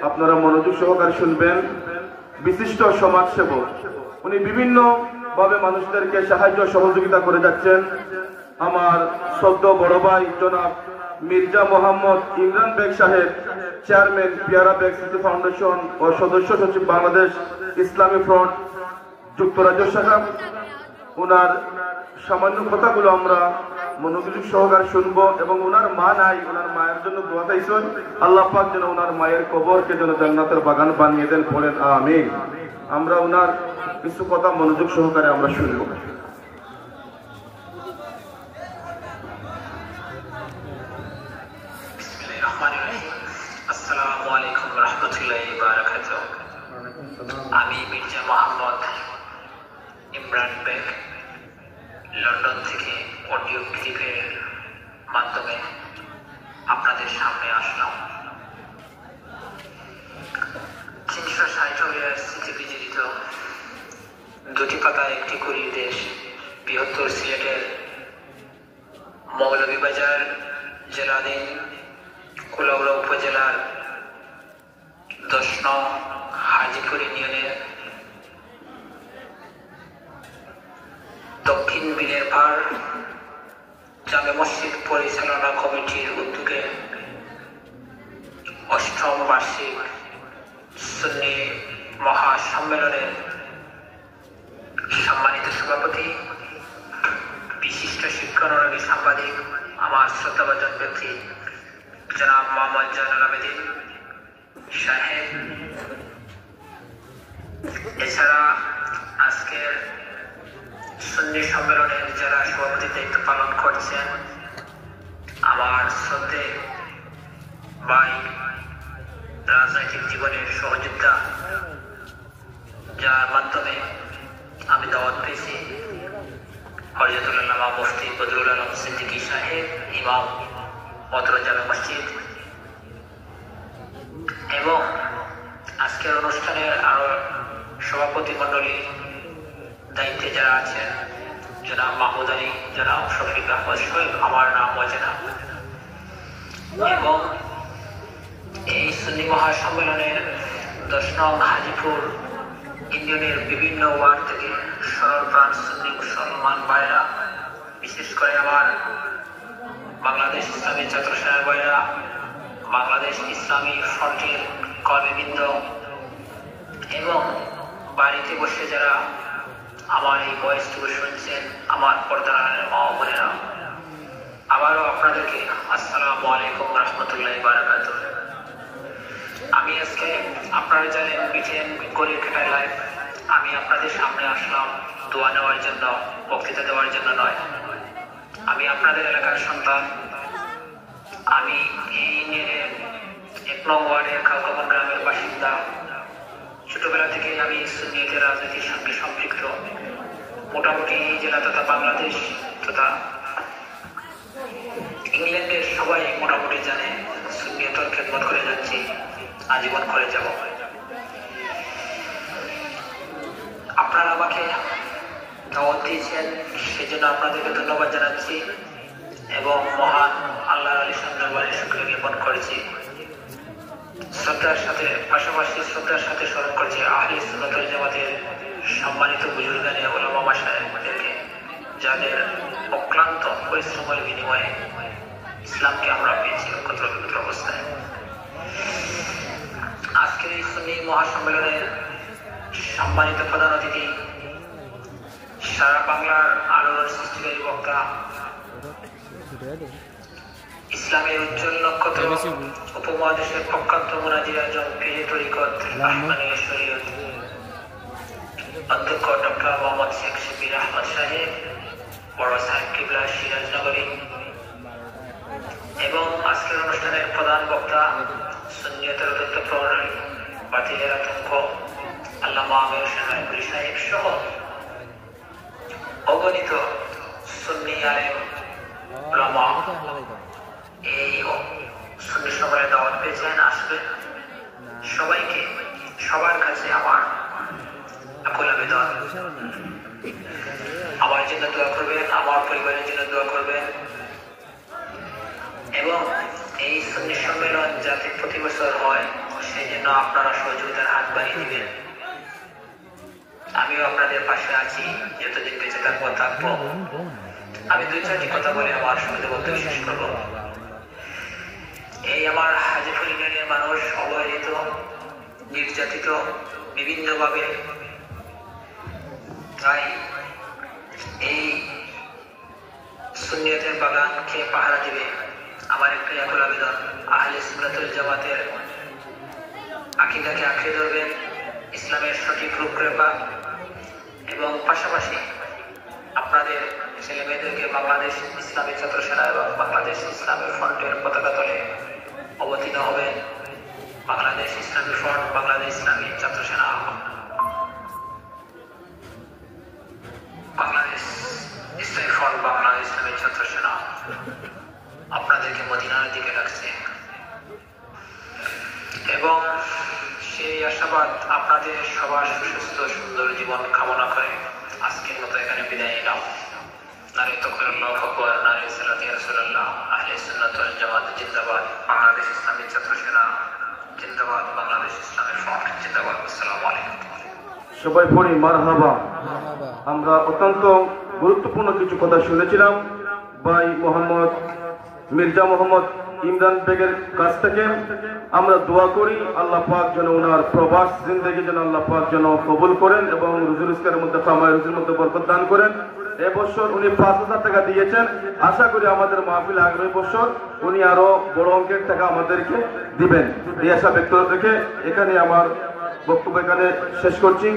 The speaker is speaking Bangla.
আপনারা মনোযোগ সহকারে শুনবেন। বিশিষ্ট সমাজসেবক, উনি বিভিন্ন ভাবে মানুষদেরকে সাহায্য সহযোগিতা করে যাচ্ছেন। আমার শ্রদ্ধ বড় ভাই জনাব মির্জা মোহাম্মদ ইমরান বেগ সাহেব, চেয়ারম্যান পিয়ারা বেগ স্মৃতি ফাউন্ডেশন ও সদস্য সচিব বাংলাদেশ ইসলামী ফ্রন্ট যুক্তরাজ্য শাখা, ওনার সামান্য কথাগুলো আমরা মনোযোগ সহকারে শুনবো। এবং ওনার মা নাই, ওনার মায়ের জন্য দোয়া চাইছেন, আল্লাহ পাক যেন ওনার মায়ের কবরকে যেন জান্নাতের বাগান বানিয়ে দেন, বলেন আমিন। আমরা ওনার কিছু কথা মনোযোগ সহকারে আমরা শুনবো। আসসালামু আলাইকুম ওয়া রাহমাতুল্লাহি ওয়া বারাকাতুহু। আমি মির্জা মোহাম্মদ ইমরান বেগ লন্ডন থেকে অডিও ক্লিপের মাধ্যমে আপনাদের সামনে আসলাম। 360 স্মৃতি বিজড়িত দুটি পাতায় একটি কুড়ির দেশ বৃহত্তর সিলেটের মৌলভীবাজার জেলাধীন কুলাউড়া উপজেলার 10 নং হাজিপুর ইউনিয়নের দক্ষিণ বিলের পাড় জামে মসজিদ পরিচালনা কমিটির উদ্যোগে 8ম বার্ষিক সুন্নি মহাসম্মেলনের সম্মানিত সভাপতি, বিশিষ্ট শিক্ষানুরাগী সাংবাদিক, আমার শ্রদ্ধাভাজন ব্যক্তি জনাব মোহাম্মদ জয়নুল আবেদিন সাহেব, এছাড়া আজকের সুন্নি সম্মেলনের যারা সভাপতির দায়িত্ব পালন করছেন আমার শ্রদ্ধে ভাই, রাজনৈতিক জীবনের সহযোদ্ধা, যার মাধ্যমে আমি দাওয়াত পেয়েছি, হযরতুল আল্লামা মুফতি বদরুল আলম সিদ্দিকী সাহেব, ইমাম অত্র জামে মসজিদ, এবং আজকের অনুষ্ঠানের আরো সভাপতি মন্ডলীর দায়িত্বে যারা আছেন জনাব মাহমুদ আলী, জনাব শফিক আহমদ শোয়েব, আমার নাম অচেনা, এবং এই সুন্নি মহাসম্মেলনের 10 নং হাজিপুর ইউনিয়নের বিভিন্ন ওয়ার্ড থেকে সরল প্রাণ সুন্নি মুসলমান ভাইরা, বিশেষ করে আমার বাংলাদেশ ইসলামী ছাত্র সেনার ভাইরা, বাংলাদেশ ইসলামী ফ্রন্টের কর্মীবৃন্দ, এবং বাড়িতে বসে যারা আমার এই ভয়েসটুকু শুনছেন, আমার পর্দার মা ও বোনেরা, আবারও আপনাদেরকে আসসালামু আলাইকুম ওয়া রাহমাতুল্লাহি ওয়া বারাকাতুহু। আমি আজকে, আপনারা জানেন, বিটেন গলির কাটায় লাইভ, আমি আপনাদের সামনে আসলাম দোয়া নেওয়ার জন্য, বক্তৃতা দেওয়ার জন্য নয়। আমি আপনাদের এলাকার সন্তান। আমি এই ইউনিয়নের 1 নং ওয়ার্ডের খালকামন গ্রামের বাসিন্দা। ছোটবেলা থেকে আমি সুন্নিয়তের রাজনীতির সঙ্গে সম্পৃক্ত। মোটামুটি এই জেলা তথা বাংলাদেশ তথা ইংল্যান্ডের সবাই মোটামুটি জানে সুন্নিয়তের খেদমত করে যাচ্ছি, আজীবন করে যাব। আপনারা আমাকে দাওয়াত দিয়েছেন, সেজন্য আপনাদেরকে ধন্যবাদ জানাচ্ছি এবং মহান আল্লাহর আলিশান দরবারে শুকরিয়া জ্ঞাপন করেছি। শ্রদ্ধার সাথে, পাশাপাশি শ্রদ্ধার সাথে স্মরণ করছি আহলে সুন্নাত ওয়াল জামাতের সম্মানিত বুজুর্গানে ওলামা মাশায়েখদেরকে, যাদের অক্লান্ত পরিশ্রমের বিনিময়ে ইসলামকে আমরা পেয়েছি একত্র অবস্থায়। আজকের এই সুন্নি মহাসম্মেলনের সম্মানিত প্রধান অতিথি, সারা বাংলার আলোর সৃষ্টিকারী বক্তা, ইসলামের উজ্জ্বল নক্ষত্র, উপমহাদেশের প্রখ্যাত মুনাজির আজম, পীরে তরিকত, রাহমানিয়া শরীয়ত অধ্যক্ষ ডক্টর মোহাম্মদ শেখ শিবির আহমদ সাহেব, বড় সাহেব কিবলা সিরাজনগরী, এবং আজকের অনুষ্ঠানের প্রধান বক্তা সুন্নিয়তের অধ্যক্ষ প্রহরী বাতিলের আতঙ্ক আল্লামা আমির শাহী সাহেব সহ অগণিত সুন্নি আলেম উলামা এই সুন্নি সভায় দাওয়াত পেয়েছেন, আসবেন। সবাইকে, সবার কাছে আমার আকুল আবেদন, আমার জন্য দোয়া করবেন, আমার পরিবারের জন্য দোয়া করবেন, এবং এই সুন্নি সম্মেলন যাতে প্রতি বছর হয় সেই জন্য জন্য আপনারা সহযোগিতার হাত বাড়িয়ে দিবেন। আমিও আপনাদের পাশে আছি, যতদিন বেঁচে থাকবো। আমি 2-4টি কথা বলে আমার সঙ্গে বক্তব্য শেষ করব। এই আমার হাজিপুর ইউনিয়নের মানুষ অবহেলিত, নির্যাতিত বিভিন্নভাবে। তাই এই সুন্নিয়তের বাগানকে পাহারা দিবে আমার একটাই আকুল আবেদন, আহলে সুন্নাতুল জামাতের আকীদাকে আঁকড়ে ধরবেন, ইসলামের সঠিক রূপরেখা, এবং পাশাপাশি আপনাদের ছেলে মেয়েদেরকে বাংলাদেশ ইসলামী ছাত্র সেনা এবং বাংলাদেশ ইসলামী ফ্রন্টের পতাকা তলে অবতীর্ণ হবেন। বাংলাদেশ ইসলামী ফ্রন্ট, বাংলাদেশ ইসলামী ছাত্র সেনা, বাংলাদেশ ইসলামী ফ্রন্ট, বাংলাদেশ ইসলামী ছাত্র সেনা আপনাদেরকে মদিনার দিকে রাখছে, এবং সেই আশাবাদ আপনাদের সবার সুস্থ সুন্দর জীবন কামনা করে আজকের মতো এখানে বিদায় নিলাম। নারী তাকবীরুল্লাহু আকবার, নারী সালাত ইয়া রাসূলুল্লাহ, আহলে সুন্নাত ওয়াল জামাত জিন্দাবাদ, বাংলাদেশ ইসলামী ছাত্র সেনা জিন্দাবাদ, বাংলাদেশ ইসলামী ফ্রন্ট জিন্দাবাদ। আসসালামু আলাইকুম। সবাই পড়ি মারহাবা। আমরা অত্যন্ত গুরুত্বপূর্ণ কিছু কথা শুনেছিলাম ভাই মোহাম্মদ মির্জা মোহাম্মদ ইমরান বেগের কাছ থেকে। আমরা দোয়া করি আল্লাহ পাক যেন ওনার প্রবাস জিন্দেগি যেন আল্লাহ পাক যেন কবুল করেন এবং রুজি রোজগারের মধ্যে কামাই রুজির মধ্যে বরকত দান করেন। এবছর উনি 5,000 টাকা দিয়েছেন, আশা করি আমাদের মাহফিল আগামী বছর উনি আরো বড় অঙ্কের টাকা আমাদেরকে দিবেন। এই আশা ব্যক্ত রেখে এখানে আমার বক্তব্য এখানে শেষ করছি।